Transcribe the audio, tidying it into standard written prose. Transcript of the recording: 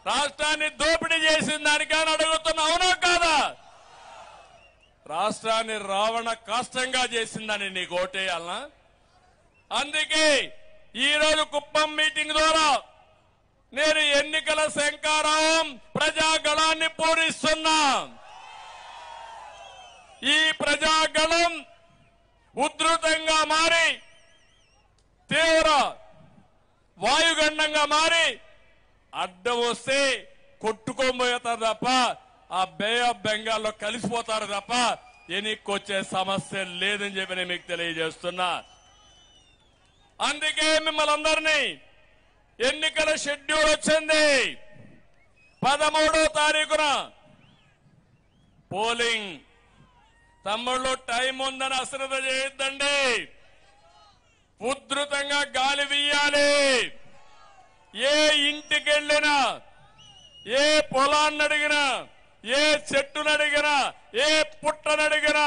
రాష్ట్రాన్ని దోపిడీ చేసిన దానికని అడుగుతున్నా, అవునా కాదా? రాష్ట్రాన్ని రావణ కాష్టంగా చేసిందని నీకు ఓటేయాలనా? అందుకే ఈ రోజు కుప్పం మీటింగ్ ద్వారా నేను ఎన్నికల శంకారావం ప్రజాగళాన్ని పూరిస్తున్నా. ఈ ప్రజాగళం ఉధృతంగా మారి తీవ్ర వాయుగండంగా మారి అడ్డం వస్తే కొట్టుకోబోతారు తప్ప ఆ బే ఆఫ్ బెంగాల్లో కలిసిపోతారు తప్ప ఎన్నికొచ్చే సమస్య లేదని చెప్పి నేను మీకు తెలియజేస్తున్నా. అందుకే మిమ్మల్ని అందరినీ ఎన్నికల షెడ్యూల్ వచ్చింది. 13వ తారీఖున పోలింగ్. తమ్ముళ్ళు టైం ఉందని అశ్రద్ధ చేయొద్దండి. ఉధృతంగా గాలి వీయాలి. ఏ ఇంటికి వెళ్ళినా, ఏ పొలాన్ని అడిగినా, ఏ చెట్టును అడిగినా, ఏ పుట్టను అడిగినా